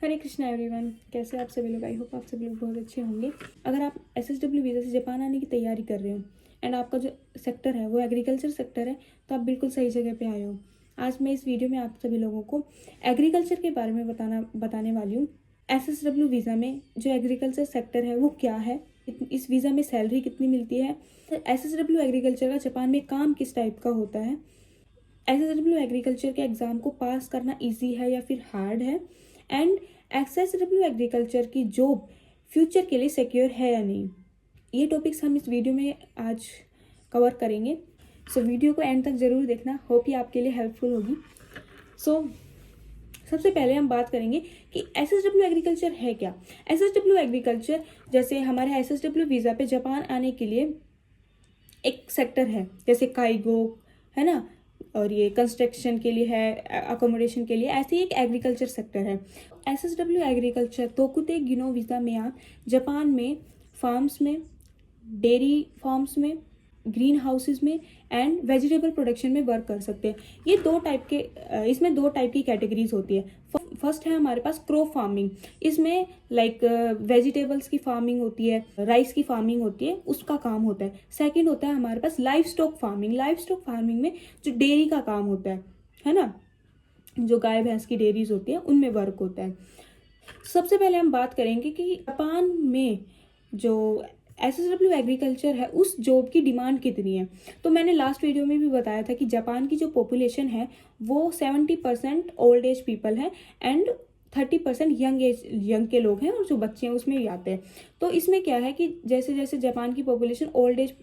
हरे Krishna everyone, कैसे आप सभी लोग। आई होप आप सभी लोग बहुत अच्छे होंगे। अगर आप SSW वीज़ा से जापान आने की तैयारी कर रहे हो एंड आपका जो सेक्टर है वो एग्रीकल्चर सेक्टर है, तो आप बिल्कुल सही जगह पे आए हो। आज मैं इस वीडियो में आप सभी लोगों को एग्रीकल्चर के बारे में बताने वाली हूँ। SSW वीज़ा में जो एग्रीकल्चर सेक्टर है वो क्या है, इस वीज़ा में सैलरी कितनी मिलती है, SSW एग्रीकल्चर का जापान में काम किस टाइप का होता है, SSW एग्रीकल्चर के एग्ज़ाम को पास करना इजी है या फिर हार्ड है, एंड SSW एग्रीकल्चर की जॉब फ्यूचर के लिए सिक्योर है या नहीं। ये टॉपिक्स हम इस वीडियो में आज कवर करेंगे। सो वीडियो को एंड तक ज़रूर देखना, होप ये आपके लिए हेल्पफुल होगी। सबसे पहले हम बात करेंगे कि SSW एग्रीकल्चर है क्या। SSW एग्रीकल्चर जैसे हमारे SSW वीज़ा पे जापान आने के लिए एक सेक्टर है, जैसे काइगो है ना, और ये कंस्ट्रक्शन के लिए है, अकोमोडेशन के लिए, ऐसे ही एक एग्रीकल्चर सेक्टर है। SSW एग्रीकल्चर तोकुते गिनो वीज़ा में आप जापान में फार्म्स में, डेयरी फार्म्स में, ग्रीन हाउसेज में एंड वेजिटेबल प्रोडक्शन में वर्क कर सकते हैं। ये इसमें दो टाइप की कैटेगरीज होती है। फर्स्ट है हमारे पास क्रॉप फार्मिंग, इसमें लाइक वेजिटेबल्स की फार्मिंग होती है, राइस की फार्मिंग होती है, उसका काम होता है। सेकंड होता है हमारे पास livestock farming. Livestock farming में जो डेयरी का काम होता है ना, जो गाय भैंस की डेयरीज होती है उनमें वर्क होता है। सबसे पहले हम बात करेंगे कि जापान में जो SSW एग्रीकल्चर है उस जॉब की डिमांड कितनी है। तो मैंने लास्ट वीडियो में भी बताया था कि जापान की जो पॉपुलेशन है वो 70% ओल्ड एज पीपल है एंड 30% यंग के लोग हैं, और जो बच्चे हैं उसमें भी आते हैं। तो इसमें क्या है कि जैसे जैसे जापान की पॉपुलेशन ओल्ड एज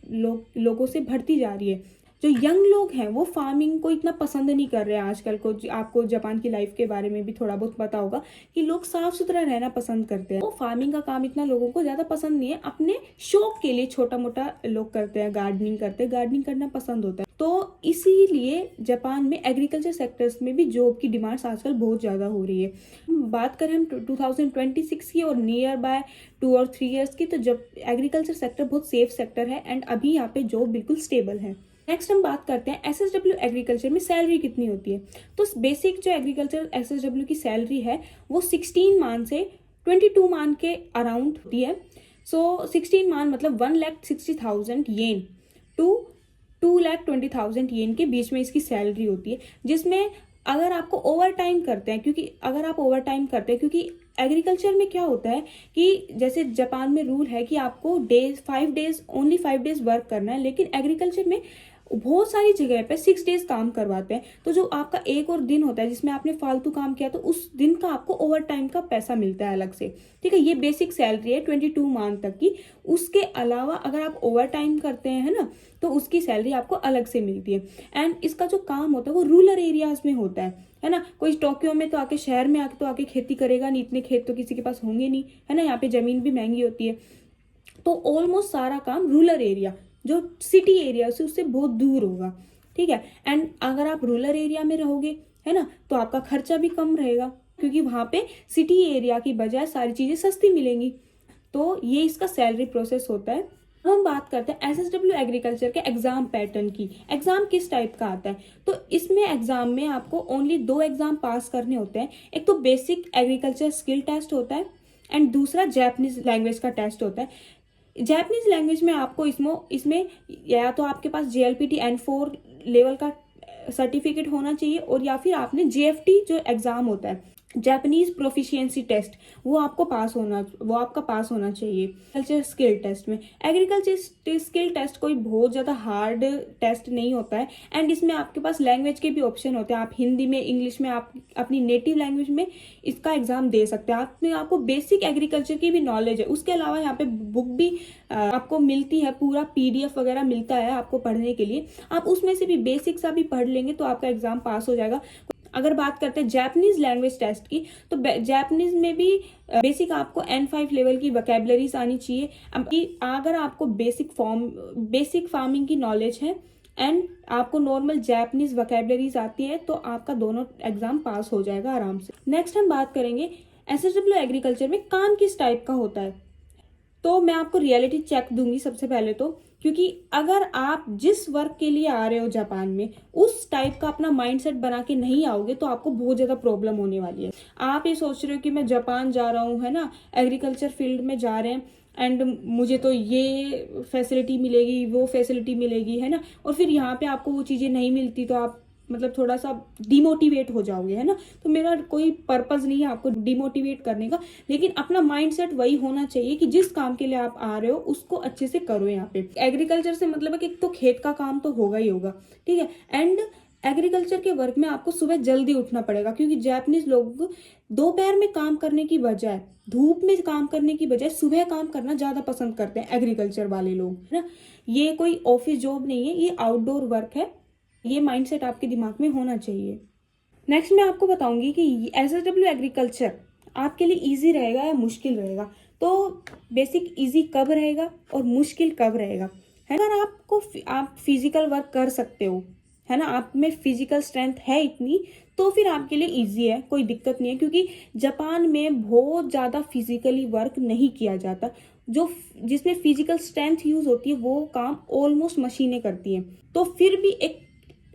लोगों से बढ़ती जा रही है, जो यंग लोग हैं वो फार्मिंग को इतना पसंद नहीं कर रहे हैं आजकल को। आपको जापान की लाइफ के बारे में भी थोड़ा बहुत पता होगा कि लोग साफ सुथरा रहना पसंद करते हैं। वो फार्मिंग का काम इतना लोगों को ज़्यादा पसंद नहीं है, अपने शौक के लिए छोटा मोटा लोग करते हैं, गार्डनिंग करते हैं, गार्डनिंग करना पसंद होता है। तो इसीलिए जापान में एग्रीकल्चर सेक्टर्स में भी जॉब की डिमांड्स आजकल बहुत ज़्यादा हो रही है। बात करें हम 2026 की और नियर बाय 2 और 3 ईयर्स की, तो जब एग्रीकल्चर सेक्टर बहुत सेफ सेक्टर है एंड अभी यहाँ पे जॉब बिल्कुल स्टेबल है। नेक्स्ट हम बात करते हैं SSW एग्रीकल्चर में सैलरी कितनी होती है। तो बेसिक जो एग्रीकल्चर SSW की सैलरी है वो 16 मान से 22 मान के अराउंड होती है। 16 मान मतलब 1,60,000 येन टू 2,20,000 येन के बीच में इसकी सैलरी होती है, जिसमें अगर आपको ओवर टाइम करते हैं, क्योंकि एग्रीकल्चर में क्या होता है कि जैसे जापान में रूल है कि आपको ओनली 5 डेज वर्क करना है, लेकिन एग्रीकल्चर में बहुत सारी जगह पे 6 डेज काम करवाते हैं। तो जो आपका एक और दिन होता है जिसमें आपने फालतू काम किया, तो उस दिन का आपको ओवर टाइम का पैसा मिलता है अलग से। ठीक है, ये बेसिक सैलरी है 22 मान तक की। उसके अलावा अगर आप ओवर टाइम करते हैं है ना, तो उसकी सैलरी आपको अलग से मिलती है। एंड इसका जो काम होता है वो रूरल एरियाज में होता है ना। कोई टोक्यो में तो आके, शहर में आके तो आके खेती करेगा नहीं, इतने खेत तो किसी के पास होंगे नहीं, है ना। यहाँ पे जमीन भी महंगी होती है। तो ऑलमोस्ट सारा काम रूरल एरिया, जो सिटी एरिया से उससे बहुत दूर होगा। ठीक है, एंड अगर आप रूरल एरिया में रहोगे है ना, तो आपका खर्चा भी कम रहेगा, क्योंकि वहां पे सिटी एरिया की बजाय सारी चीजें सस्ती मिलेंगी। तो ये इसका सैलरी प्रोसेस होता है। अब हम बात करते हैं SSW एग्रीकल्चर के एग्जाम पैटर्न की। एग्जाम किस टाइप का आता है, तो इसमें एग्जाम में आपको ओनली 2 एग्जाम पास करने होते हैं। एक तो बेसिक एग्रीकल्चर स्किल टेस्ट होता है एंड दूसरा जापानीज लैंग्वेज का टेस्ट होता है। जापानीज लैंग्वेज में आपको इसमें या तो आपके पास JLPT N4 लेवल का सर्टिफिकेट होना चाहिए, और या फिर आपने JFT जो एग्जाम होता है, जापानीज प्रोफिशिएंसी टेस्ट, वो आपका पास होना चाहिए। एग्रीकल्चर स्किल टेस्ट में, एग्रीकल्चर स्किल टेस्ट कोई बहुत ज़्यादा हार्ड टेस्ट नहीं होता है, एंड इसमें आपके पास लैंग्वेज के भी ऑप्शन होते हैं। आप हिंदी में, इंग्लिश में, आप अपनी नेटिव लैंग्वेज में इसका एग्जाम दे सकते हैं। आपको बेसिक एग्रीकल्चर की भी नॉलेज है। उसके अलावा यहाँ पे बुक भी आपको मिलती है, पूरा PDF वगैरह मिलता है आपको पढ़ने के लिए। आप उसमें से भी बेसिक सा भी पढ़ लेंगे तो आपका एग्जाम पास हो जाएगा। अगर बात करते हैं जापानीज लैंग्वेज टेस्ट की, तो जापानीज में भी बेसिक आपको N5 लेवल की वोकैबुलरीज आनी चाहिए। अगर आपको बेसिक फार्मिंग की नॉलेज है एंड आपको नॉर्मल जापानीज वोकैबुलरीज आती है, तो आपका दोनों एग्जाम पास हो जाएगा आराम से। नेक्स्ट हम बात करेंगे SSW एग्रीकल्चर में काम किस टाइप का होता है। तो मैं आपको रियलिटी चेक दूंगी सबसे पहले तो, क्योंकि अगर आप जिस वर्क के लिए आ रहे हो जापान में उस टाइप का अपना माइंडसेट बना के नहीं आओगे तो आपको बहुत ज़्यादा प्रॉब्लम होने वाली है। आप ये सोच रहे हो कि मैं जापान जा रहा हूँ, है ना, एग्रीकल्चर फील्ड में जा रहे हैं एंड मुझे तो ये फैसिलिटी मिलेगी, वो फैसिलिटी मिलेगी, है ना, और फिर यहाँ पे आपको वो चीज़ें नहीं मिलती तो आप मतलब थोड़ा सा डिमोटिवेट हो जाओगे, है ना। तो मेरा कोई पर्पस नहीं है आपको डिमोटिवेट करने का, लेकिन अपना माइंडसेट वही होना चाहिए कि जिस काम के लिए आप आ रहे हो उसको अच्छे से करो। यहाँ पे एग्रीकल्चर से मतलब है कि तो खेत का काम तो होगा ही होगा, ठीक है। एंड एग्रीकल्चर के वर्क में आपको सुबह जल्दी उठना पड़ेगा, क्योंकि जापानीज लोग दोपहर में काम करने की बजाय, धूप में काम करने की बजाय सुबह काम करना ज्यादा पसंद करते हैं एग्रीकल्चर वाले लोग, है ना। ये कोई ऑफिस जॉब नहीं है, ये आउटडोर वर्क है। ये माइंडसेट आपके दिमाग में होना चाहिए। नेक्स्ट मैं आपको बताऊंगी कि एसएसडब्ल्यू एग्रीकल्चर आपके लिए इजी रहेगा या मुश्किल रहेगा। तो बेसिक इजी कब रहेगा और मुश्किल कब रहेगा, है ना। अगर आप फिजिकल वर्क कर सकते हो, है ना, आप में फिजिकल स्ट्रेंथ है इतनी, तो फिर आपके लिए इजी है, कोई दिक्कत नहीं है। क्योंकि जापान में बहुत ज़्यादा फिजिकली वर्क नहीं किया जाता। जो जिसमें फिजिकल स्ट्रेंथ यूज होती है वो काम ऑलमोस्ट मशीनें करती हैं। तो फिर भी एक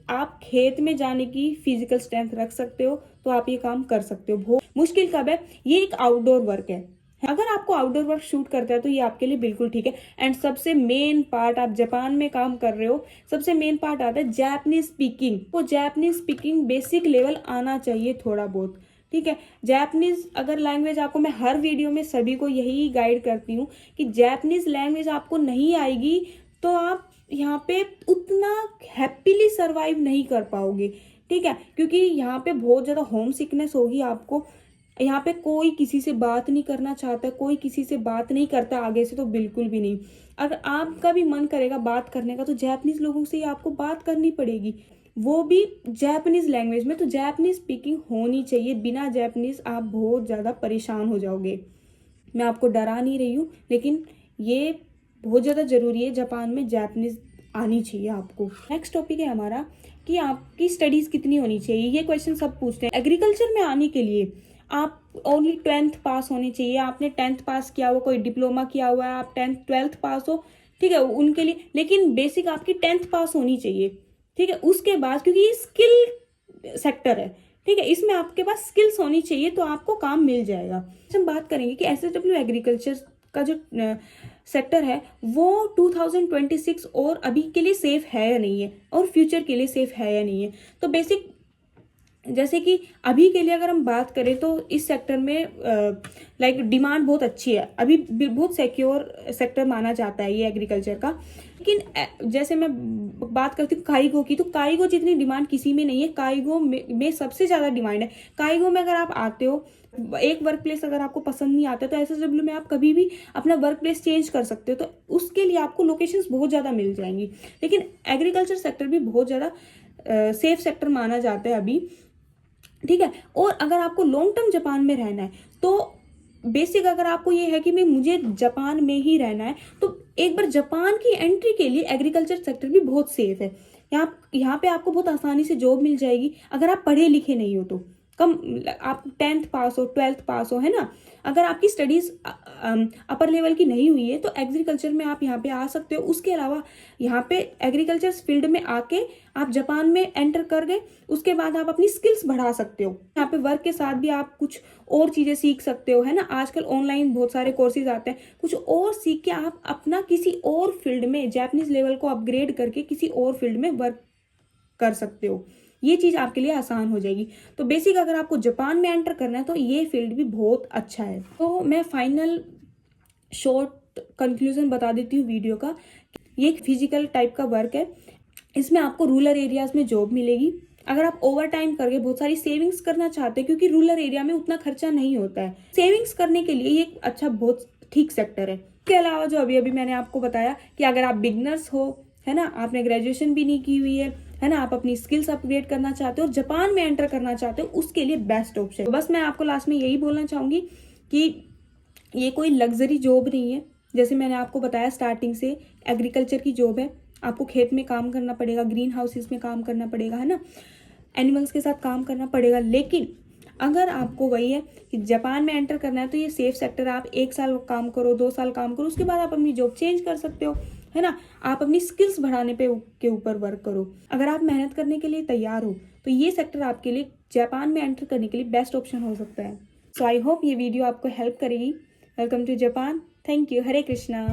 आप खेत में जाने की फिजिकल स्ट्रेंथ रख सकते हो तो आप ये काम कर सकते हो। बहुत मुश्किल कब है, ये एक आउटडोर वर्क है। अगर आपको आउटडोर वर्क शूट करता है तो ये आपके लिए बिल्कुल ठीक है। एंड सबसे मेन पार्ट, आप जापान में काम कर रहे हो, सबसे मेन पार्ट आता है जापानीज स्पीकिंग। वो जापानीज स्पीकिंग बेसिक लेवल आना चाहिए थोड़ा बहुत, ठीक है। जापानीज अगर लैंग्वेज आपको, मैं हर वीडियो में सभी को यही गाइड करती हूँ कि जापानीज लैंग्वेज आपको नहीं आएगी तो आप यहाँ पे उतना हैप्पीली सरवाइव नहीं कर पाओगे, ठीक है। क्योंकि यहाँ पे बहुत ज़्यादा होम सिकनेस होगी आपको। यहाँ पे कोई किसी से बात नहीं करना चाहता, कोई किसी से बात नहीं करता आगे से, तो बिल्कुल भी नहीं। अगर आपका भी मन करेगा बात करने का तो जापानीज लोगों से ही आपको बात करनी पड़ेगी, वो भी जापानीज लैंग्वेज में। तो जापानीज स्पीकिंग होनी चाहिए, बिना जापानीज आप बहुत ज़्यादा परेशान हो जाओगे। मैं आपको डरा नहीं रही हूँ, लेकिन ये बहुत ज़्यादा ज़रूरी है, जापान में जापानीज आनी चाहिए आपको। नेक्स्ट टॉपिक है हमारा कि आपकी स्टडीज़ कितनी होनी चाहिए। ये क्वेश्चन सब पूछते हैं। एग्रीकल्चर में आने के लिए आप ओनली 10th पास होनी चाहिए। आपने 10th पास किया हुआ, कोई डिप्लोमा किया हुआ है, आप 10th 12th पास हो, ठीक है, उनके लिए। लेकिन बेसिक आपकी 10th पास होनी चाहिए, ठीक है। उसके बाद, क्योंकि ये स्किल सेक्टर है, ठीक है, इसमें आपके पास स्किल्स होनी चाहिए तो आपको काम मिल जाएगा। हम बात करेंगे कि एसएसडब्ल्यू एग्रीकल्चर का जो सेक्टर है वो 2026 और अभी के लिए सेफ है या नहीं है, और फ्यूचर के लिए सेफ है या नहीं है। तो बेसिक जैसे कि अभी के लिए अगर हम बात करें तो इस सेक्टर में लाइक डिमांड बहुत अच्छी है, अभी बहुत सिक्योर सेक्टर माना जाता है ये एग्रीकल्चर का। लेकिन जैसे मैं बात करती हूँ काइगो की, तो काइगो जितनी डिमांड किसी में नहीं है, काइगो में सबसे ज़्यादा डिमांड है। काइगो में अगर आप आते हो, एक वर्क प्लेस अगर आपको पसंद नहीं आता तो एसएसडब्ल्यू में आप कभी भी अपना वर्क प्लेस चेंज कर सकते हो, तो उसके लिए आपको लोकेशंस बहुत ज़्यादा मिल जाएंगी। लेकिन एग्रीकल्चर सेक्टर भी बहुत ज़्यादा सेफ सेक्टर माना जाता है अभी, ठीक है। और अगर आपको लॉन्ग टर्म जापान में रहना है तो बेसिक अगर आपको ये है कि मैं मुझे जापान में ही रहना है, तो एक बार जापान की एंट्री के लिए एग्रीकल्चर सेक्टर भी बहुत सेफ है। यहाँ पे आपको बहुत आसानी से जॉब मिल जाएगी अगर आप पढ़े लिखे नहीं हो तो। कम आप 10th पास हो, 12th पास हो, है ना। अगर आपकी स्टडीज अपर लेवल की नहीं हुई है तो एग्रीकल्चर में आप यहाँ पे आ सकते हो। उसके अलावा यहाँ पे एग्रीकल्चर फील्ड में आके आप जापान में एंटर कर गए, उसके बाद आप अपनी स्किल्स बढ़ा सकते हो। यहाँ पे वर्क के साथ भी आप कुछ और चीज़ें सीख सकते हो, है ना। आजकल ऑनलाइन बहुत सारे कोर्सेज आते हैं, कुछ और सीख के आप अपना किसी और फील्ड में जापानीज लेवल को अपग्रेड करके किसी और फील्ड में वर्क कर सकते हो। ये चीज़ आपके लिए आसान हो जाएगी। तो बेसिक अगर आपको जापान में एंटर करना है तो ये फील्ड भी बहुत अच्छा है। तो मैं फाइनल शॉर्ट कंक्लूजन बता देती हूँ वीडियो का। ये एक फिजिकल टाइप का वर्क है, इसमें आपको रूरल एरियाज में जॉब मिलेगी। अगर आप ओवर टाइम करके बहुत सारी सेविंग्स करना चाहते हैं, क्योंकि रूरल एरिया में उतना खर्चा नहीं होता है, सेविंग्स करने के लिए ये अच्छा बहुत ठीक सेक्टर है। इसके अलावा जो अभी अभी मैंने आपको बताया कि अगर आप बिगनर्स हो, है ना, आपने ग्रेजुएशन भी नहीं की हुई है ना, आप अपनी स्किल्स अपग्रेड करना चाहते हो, जापान में एंटर करना चाहते हो, उसके लिए बेस्ट ऑप्शन। तो बस मैं आपको लास्ट में यही बोलना चाहूंगी कि ये कोई लग्जरी जॉब नहीं है। जैसे मैंने आपको बताया स्टार्टिंग से, एग्रीकल्चर की जॉब है, आपको खेत में काम करना पड़ेगा, ग्रीन हाउसेस में काम करना पड़ेगा, है ना, एनिमल्स के साथ काम करना पड़ेगा। लेकिन अगर आपको वही है कि जापान में एंटर करना है तो ये सेफ सेक्टर है। आप 1 साल काम करो, 2 साल काम करो, उसके बाद आप अपनी जॉब चेंज कर सकते हो। है ना। आप अपनी स्किल्स बढ़ाने के ऊपर वर्क करो। अगर आप मेहनत करने के लिए तैयार हो तो ये सेक्टर आपके लिए जापान में एंटर करने के लिए बेस्ट ऑप्शन हो सकता है। सो आई होप ये वीडियो आपको हेल्प करेगी। Welcome to Japan. Thank you. Hare Krishna.